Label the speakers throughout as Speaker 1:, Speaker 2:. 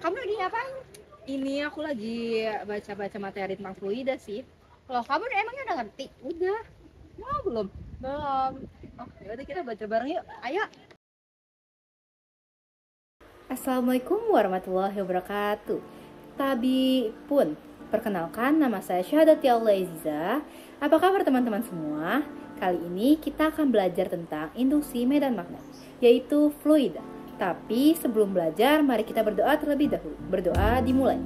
Speaker 1: Kamu lagi ngapain?
Speaker 2: Ini aku lagi baca-baca materi tentang fluida sih.
Speaker 1: Loh, kamu emangnya udah ngerti?
Speaker 2: Udah,
Speaker 1: Oh, belum.
Speaker 2: belum. Oh, yaudah kita baca bareng yuk.
Speaker 1: Ayo.
Speaker 3: Assalamualaikum warahmatullahi wabarakatuh. Tabi pun, perkenalkan nama saya Syahadati Allah Aziza. Apa kabar teman-teman semua? Kali ini kita akan belajar tentang induksi medan magnet, yaitu fluida. Tapi sebelum belajar, mari kita berdoa terlebih dahulu. Berdoa dimulai.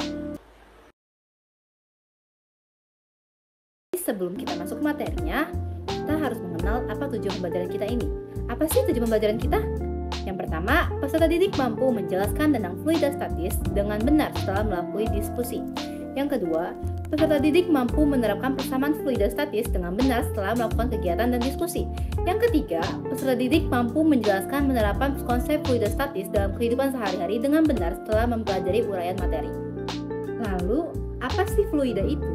Speaker 3: Sebelum kita masuk ke materinya, kita harus mengenal apa tujuan pembelajaran kita ini. Apa sih tujuan pembelajaran kita? Yang pertama, peserta didik mampu menjelaskan tentang fluida statis dengan benar setelah melalui diskusi. Yang kedua, peserta didik mampu menerapkan persamaan fluida statis dengan benar setelah melakukan kegiatan dan diskusi. Yang ketiga, peserta didik mampu menjelaskan menerapkan konsep fluida statis dalam kehidupan sehari-hari dengan benar setelah mempelajari uraian materi. Lalu, apa sih fluida itu?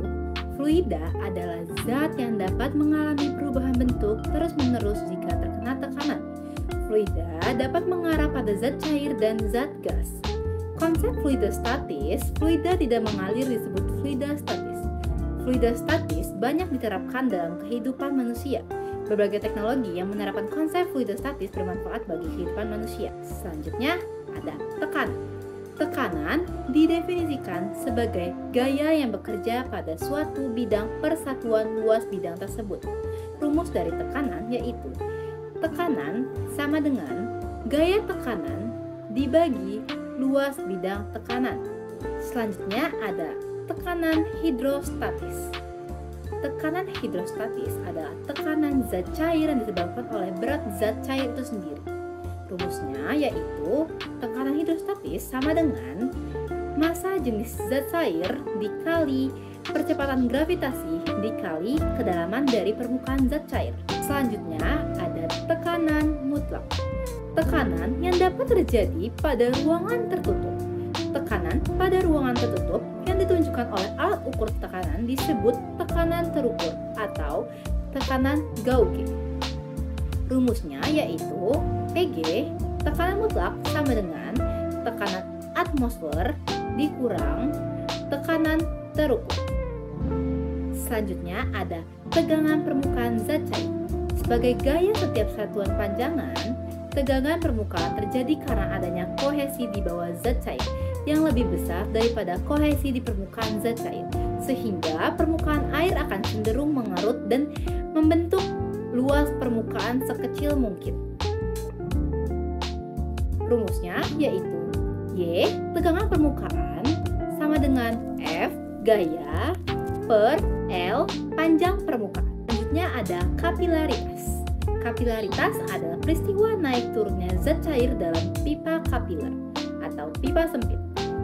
Speaker 3: Fluida adalah zat yang dapat mengalami perubahan bentuk terus-menerus jika terkena tekanan. Fluida dapat mengarah pada zat cair dan zat gas. Konsep fluida statis, fluida tidak mengalir disebut fluida statis. Fluida statis banyak diterapkan dalam kehidupan manusia. Berbagai teknologi yang menerapkan konsep fluida statis bermanfaat bagi kehidupan manusia. Selanjutnya ada tekanan. Tekanan didefinisikan sebagai gaya yang bekerja pada suatu bidang persatuan luas bidang tersebut. Rumus dari tekanan yaitu tekanan sama dengan gaya tekanan dibagi luas bidang tekanan. Selanjutnya ada tekanan hidrostatis. Tekanan hidrostatis adalah tekanan zat cair yang disebabkan oleh berat zat cair itu sendiri. Rumusnya yaitu tekanan hidrostatis sama dengan massa jenis zat cair dikali percepatan gravitasi dikali kedalaman dari permukaan zat cair. Selanjutnya ada tekanan mutlak. Tekanan yang dapat terjadi pada ruangan tertutup. Tekanan pada ruangan tertutup yang ditunjukkan oleh alat ukur tekanan disebut tekanan terukur atau tekanan Gauge. Rumusnya yaitu PG, tekanan mutlak sama dengan tekanan atmosfer dikurang tekanan terukur. Selanjutnya ada tegangan permukaan zat cair. Sebagai gaya setiap satuan panjangan, tegangan permukaan terjadi karena adanya kohesi di bawah zat cair yang lebih besar daripada kohesi di permukaan zat cair, sehingga permukaan air akan cenderung mengerut dan membentuk luas permukaan sekecil mungkin. Rumusnya yaitu Y, tegangan permukaan sama dengan F, gaya, per L, panjang permukaan. Selanjutnya ada kapilaritas. Kapilaritas adalah peristiwa naik turunnya zat cair dalam pipa kapiler atau pipa sempit.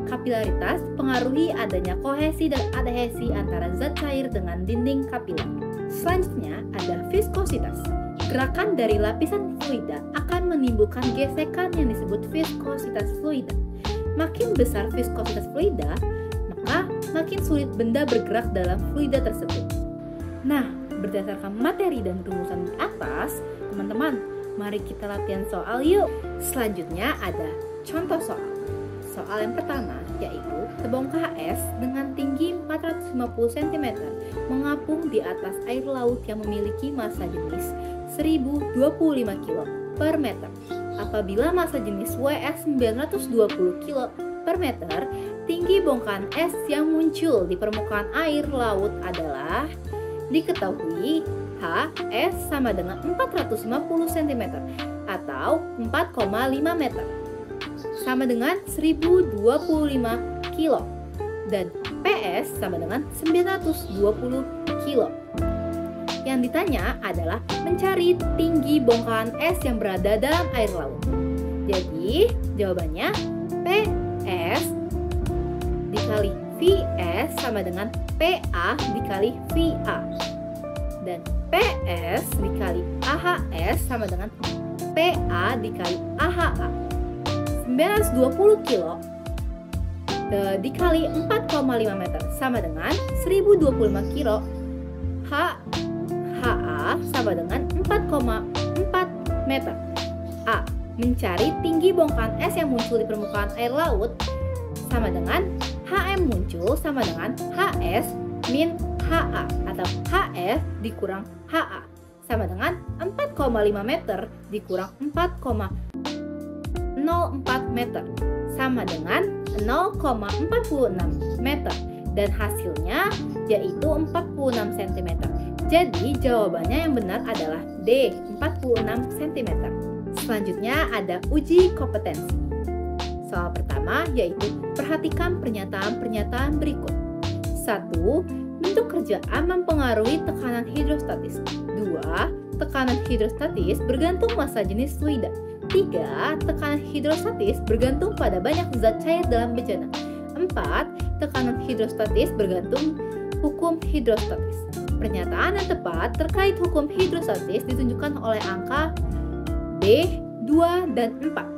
Speaker 3: Kapilaritas pengaruhi adanya kohesi dan adhesi antara zat cair dengan dinding kapiler. Selanjutnya ada viskositas. Gerakan dari lapisan fluida akan menimbulkan gesekan yang disebut viskositas fluida. Makin besar viskositas fluida, maka makin sulit benda bergerak dalam fluida tersebut. Nah, berdasarkan materi dan rumusan di atas, teman-teman, mari kita latihan soal yuk. Selanjutnya ada contoh soal. Soal yang pertama yaitu sebongkah es dengan tinggi 450 cm mengapung di atas air laut yang memiliki massa jenis 1025 kg per meter. Apabila massa jenis WS 920 kg per meter, tinggi bongkahan es yang muncul di permukaan air laut adalah diketahui H S sama dengan 450 cm atau 4,5 meter sama dengan 1025 kg dan PS sama dengan 920 kg. Yang ditanya adalah mencari tinggi bongkahan es yang berada dalam air laut. Jadi jawabannya PS dikali VS sama dengan PA dikali VA dan PS dikali AHS sama dengan PA dikali AHA. 920 kilo dikali 4,5 meter sama dengan 1025 kilo HA sama dengan 4,4 meter. A. Mencari tinggi bongkahan es yang muncul di permukaan air laut sama dengan HM muncul sama dengan HS min HA atau HF dikurang HA sama dengan 4,5 meter dikurang 4,04 meter sama dengan 0,46 meter dan hasilnya yaitu 46 cm. Jadi jawabannya yang benar adalah D, 46 cm. Selanjutnya ada uji kompetensi. Soal pertama yaitu perhatikan pernyataan-pernyataan berikut. 1. Bentuk kerja A mempengaruhi tekanan hidrostatis. 2. Tekanan hidrostatis bergantung massa jenis fluida. 3. Tekanan hidrostatis bergantung pada banyak zat cair dalam bejana. 4. Tekanan hidrostatis bergantung hukum hidrostatis. Pernyataan yang tepat terkait hukum hidrostatis ditunjukkan oleh angka B, 2, dan 4.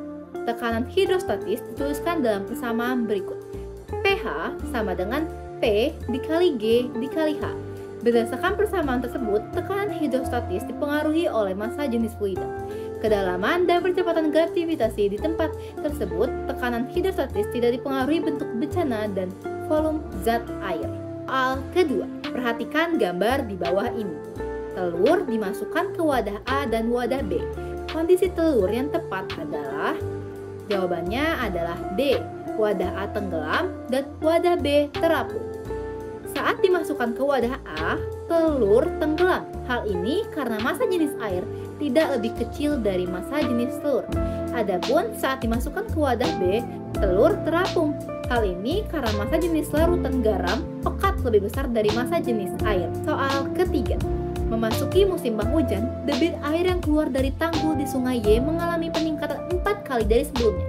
Speaker 3: Tekanan hidrostatis dituliskan dalam persamaan berikut. pH sama dengan P dikali G dikali H. Berdasarkan persamaan tersebut, tekanan hidrostatis dipengaruhi oleh massa jenis fluida. Kedalaman dan percepatan gravitasi di tempat tersebut, tekanan hidrostatis tidak dipengaruhi bentuk bencana dan volume zat air. Soal kedua, perhatikan gambar di bawah ini. Telur dimasukkan ke wadah A dan wadah B. Kondisi telur yang tepat adalah, jawabannya adalah D, wadah A tenggelam dan wadah B terapung. Saat dimasukkan ke wadah A, telur tenggelam. Hal ini karena massa jenis air tidak lebih kecil dari massa jenis telur. Adapun saat dimasukkan ke wadah B, telur terapung. Hal ini karena massa jenis larutan garam pekat lebih besar dari massa jenis air. Soal ketiga, memasuki musim penghujan, debit air yang keluar dari tanggul di Sungai Y mengalami peningkatan 4 kali dari sebelumnya.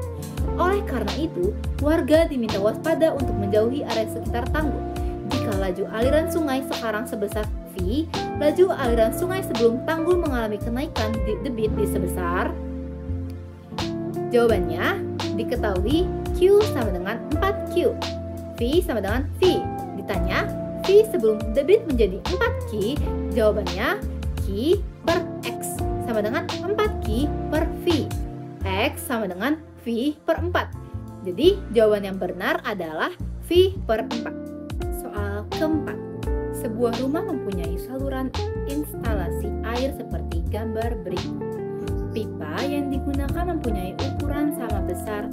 Speaker 3: Oleh karena itu, warga diminta waspada untuk menjauhi area sekitar tanggul. Jika laju aliran sungai sekarang sebesar V, laju aliran sungai sebelum tanggul mengalami kenaikan debit di sebesar, jawabannya diketahui Q sama dengan 4Q. V sama dengan V. Ditanya, V sebelum debit menjadi 4Q, jawabannya Q per X sama dengan 4Q per V. X sama dengan V per 4. Jadi jawaban yang benar adalah V per 4. Soal keempat, sebuah rumah mempunyai saluran instalasi air seperti gambar berikut. Pipa yang digunakan mempunyai ukuran sama besar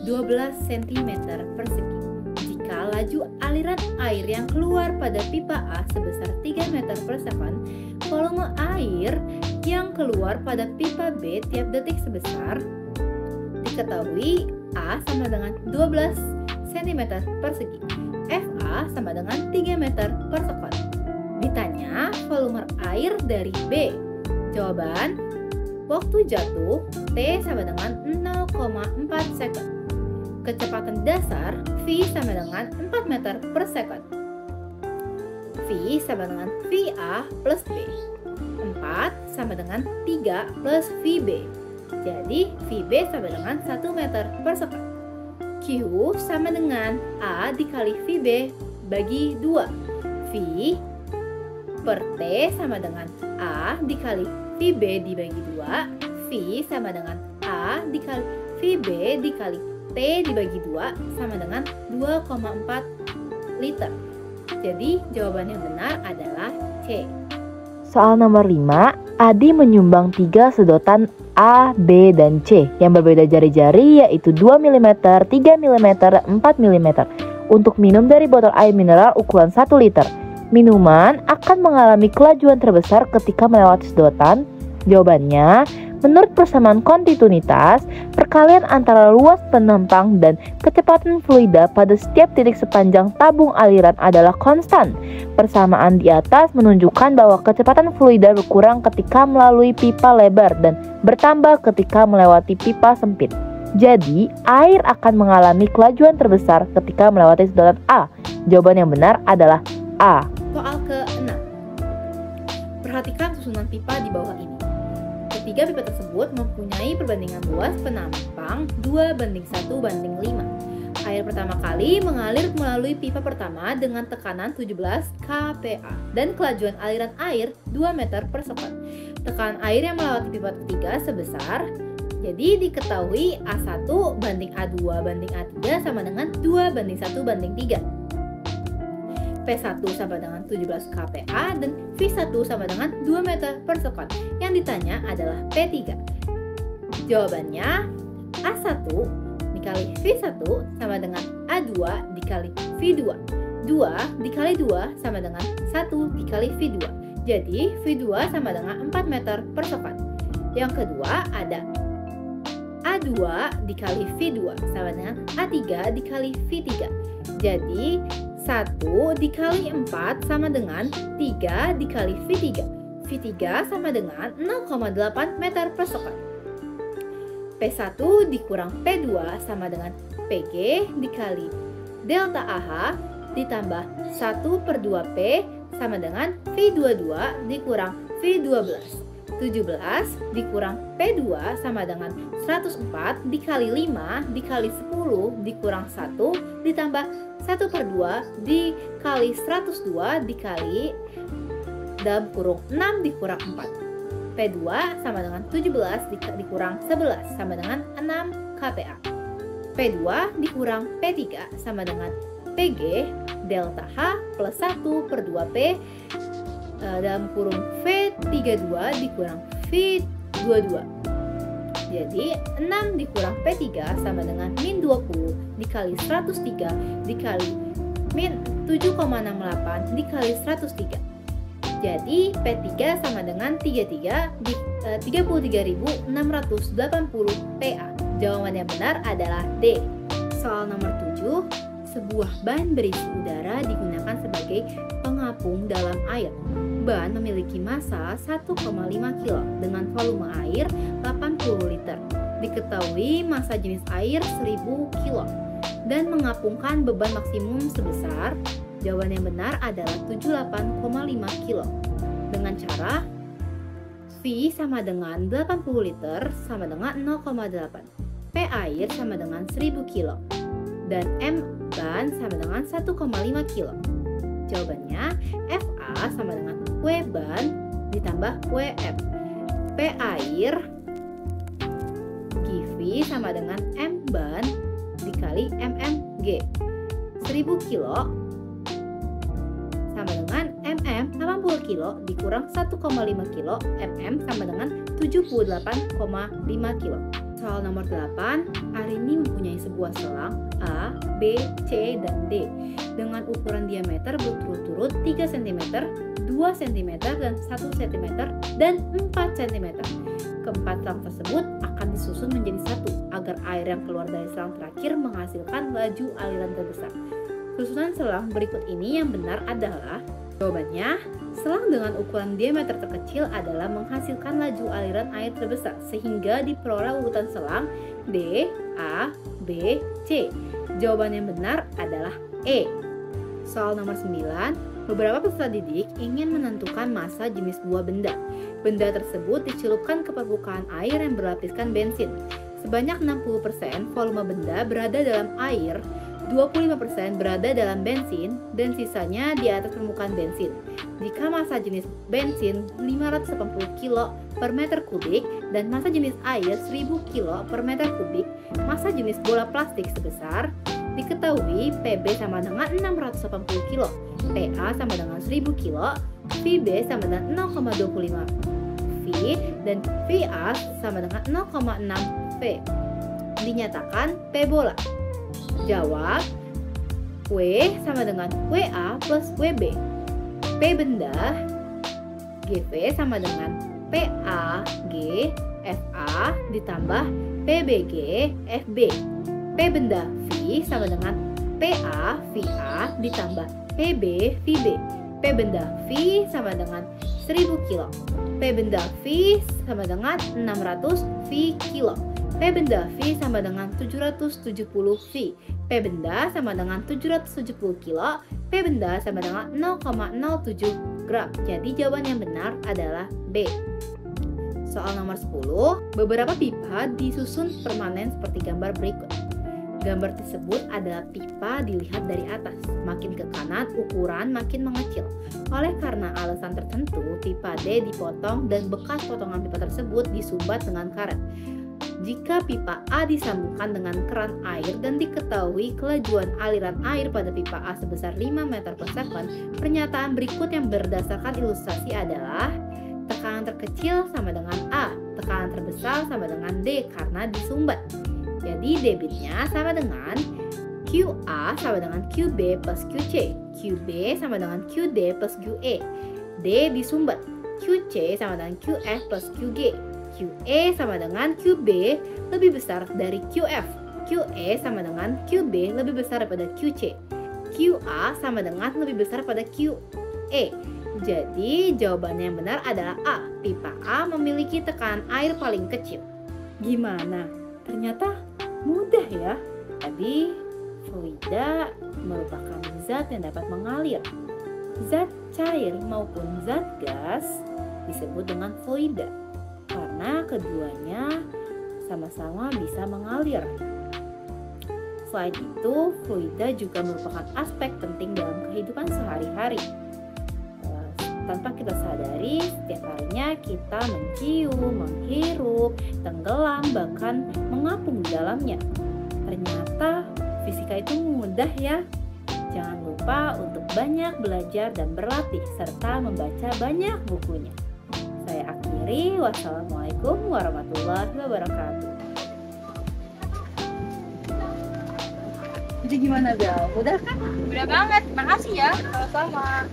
Speaker 3: 12 cm persegi. Jika laju aliran air yang keluar pada pipa A sebesar 3 meter per second, volume air yang keluar pada pipa B tiap detik sebesar, diketahui A sama dengan 12 cm persegi, FA sama dengan 3 meter per second. Ditanya volume air dari B, jawaban waktu jatuh T sama dengan 0,4 second. Kecepatan dasar V sama dengan 4 meter per second. V sama dengan VA plus B. 4 sama dengan 3 plus VB. Jadi VB sama dengan 1 meter per second. Q sama dengan A dikali VB bagi 2. V per T sama dengan A dikali VB dibagi 2. V sama dengan A dikali VB dikali T dibagi 2 sama dengan 2,4 liter. Jadi jawaban yang benar adalah C.
Speaker 4: Soal nomor 5, Adi menyumbang 3 sedotan A, B, dan C yang berbeda jari-jari yaitu 2 mm, 3 mm, 4 mm untuk minum dari botol air mineral ukuran 1 liter. Minuman akan mengalami kelajuan terbesar ketika melewati sedotan. Jawabannya, menurut persamaan kontinuitas, perkalian antara luas penumpang dan kecepatan fluida pada setiap titik sepanjang tabung aliran adalah konstan. Persamaan di atas menunjukkan bahwa kecepatan fluida berkurang ketika melalui pipa lebar dan bertambah ketika melewati pipa sempit. Jadi, air akan mengalami kelajuan terbesar ketika melewati sedotan A. Jawaban yang benar adalah A.
Speaker 3: Soal ke-6, perhatikan susunan pipa di bawah ini. Ketiga pipa tersebut mempunyai perbandingan luas penampang 2:1:5. Air pertama kali mengalir melalui pipa pertama dengan tekanan 17 kPa dan kelajuan aliran air 2 meter per second. Tekanan air yang melewati pipa ketiga sebesar Jadi diketahui A1 banding A2 banding A3 sama dengan 2 banding 1 banding 3. P1 sama dengan 17 kPa dan V1 sama dengan 2 meter per sekon. Yang ditanya adalah P3. Jawabannya A1 dikali V1 sama dengan A2 dikali V2. 2 dikali 2 sama dengan 1 dikali V2. Jadi V2 sama dengan 4 meter per sekon. Yang kedua ada A2 dikali V2 sama dengan A3 dikali V3. Jadi 1 dikali 4 sama dengan 3 dikali V3. V3 sama dengan 0,8 meter per sekon. P1 dikurang P2 sama dengan PG dikali delta AH ditambah 1 per 2P sama dengan V22 dikurang V12. 17 dikurang P2 sama dengan 104 dikali 5 dikali 10 dikurang 1 ditambah 1 per 2 dikali 102 dikali dalam kurung 6 dikurang 4. P2 sama dengan 17 dikurang 11 sama dengan 6 kPa. P2 dikurang P3 sama dengan PG delta H plus 1 per 2P dalam kurung V32 dikurang V22. Jadi 6 dikurang P3 sama dengan min 20 dikali 103 dikali min 7,68 dikali 103. Jadi P3 sama dengan 33.680 PA. Jawaban yang benar adalah D. Soal nomor 7. Sebuah ban berisi udara digunakan sebagai pengapung dalam air. Ban memiliki massa 1,5 kg dengan volume air 80 liter. Diketahui massa jenis air 1000 kg dan mengapungkan beban maksimum sebesar. Jawaban yang benar adalah 78,5 kg. Dengan cara V sama dengan 80 liter sama dengan 0,8. P air sama dengan 1000 kg. Dan M ban sama dengan 1,5 kg. Jawabannya FA sama dengan W ban ditambah WF. P air GV sama dengan M ban dikali MMG. 1000 kg sama dengan MM 80 kg dikurang 1,5 kg MM sama dengan 78,5 kg. Soal nomor 8, Arini mempunyai sebuah selang A, B, C, dan D dengan ukuran diameter berturut-turut 3 cm, 2 cm, dan 1 cm, dan 4 cm. Keempat selang tersebut akan disusun menjadi satu agar air yang keluar dari selang terakhir menghasilkan laju aliran terbesar. Susunan selang berikut ini yang benar adalah jawabannya, selang dengan ukuran diameter terkecil adalah menghasilkan laju aliran air terbesar sehingga diperoleh urutan selang D, A, B, C. Jawaban yang benar adalah E. Soal nomor 9, beberapa peserta didik ingin menentukan massa jenis buah benda. Benda tersebut dicelupkan ke permukaan air yang berlapiskan bensin. Sebanyak 60% volume benda berada dalam air, 25% berada dalam bensin, dan sisanya di atas permukaan bensin. Jika massa jenis bensin 580 kg per meter kubik dan massa jenis air 1000 kg per meter kubik, massa jenis bola plastik sebesar diketahui PB sama dengan 680 kg, PA sama dengan 1000 kg, VB sama dengan 0,25 V, dan VA sama dengan 0,6 V. Dinyatakan P bola. Jawab, W sama dengan WA plus WB. P benda, GV sama dengan PAG FA ditambah PBG FB. P benda V sama dengan PA VA ditambah PB VB. P benda V sama dengan 1000 kg. P benda V sama dengan 600 V kilo. P benda V sama dengan 770 V. P benda sama dengan 770 kilo. P benda sama dengan 0,07 gram. Jadi jawaban yang benar adalah B. Soal nomor 10, beberapa pipa disusun permanen seperti gambar berikut. Gambar tersebut adalah pipa dilihat dari atas, makin ke kanan ukuran makin mengecil. Oleh karena alasan tertentu, pipa D dipotong dan bekas potongan pipa tersebut disumbat dengan karet. Jika pipa A disambungkan dengan keran air dan diketahui kelajuan aliran air pada pipa A sebesar 5 meter per second, pernyataan berikut yang berdasarkan ilustrasi adalah tekanan terkecil sama dengan A, tekanan terbesar sama dengan D karena disumbat. Jadi debitnya sama dengan QA sama dengan QB plus QC, QB sama dengan QD plus QE, D disumbat, QC sama dengan QF plus QG, QE sama dengan QB lebih besar dari QF, QE sama dengan QB lebih besar daripada QC, QA sama dengan lebih besar pada QE. Jadi jawabannya yang benar adalah A. Pipa A memiliki tekanan air paling kecil. Gimana? Ternyata mudah ya. Tadi fluida merupakan zat yang dapat mengalir. Zat cair maupun zat gas disebut dengan fluida karena keduanya sama-sama bisa mengalir. Selain itu, fluida juga merupakan aspek penting dalam kehidupan sehari-hari. Tanpa kita sadari, setiap harinya kita mencium, menghirup, tenggelam, bahkan mengapung di dalamnya. Ternyata fisika itu mudah ya. Jangan lupa untuk banyak belajar dan berlatih, serta membaca banyak bukunya. Saya akhiri, wassalamualaikum warahmatullahi wabarakatuh.
Speaker 2: Jadi gimana Bel? Mudah kan?
Speaker 1: Mudah banget. Makasih ya.
Speaker 2: Sama-sama.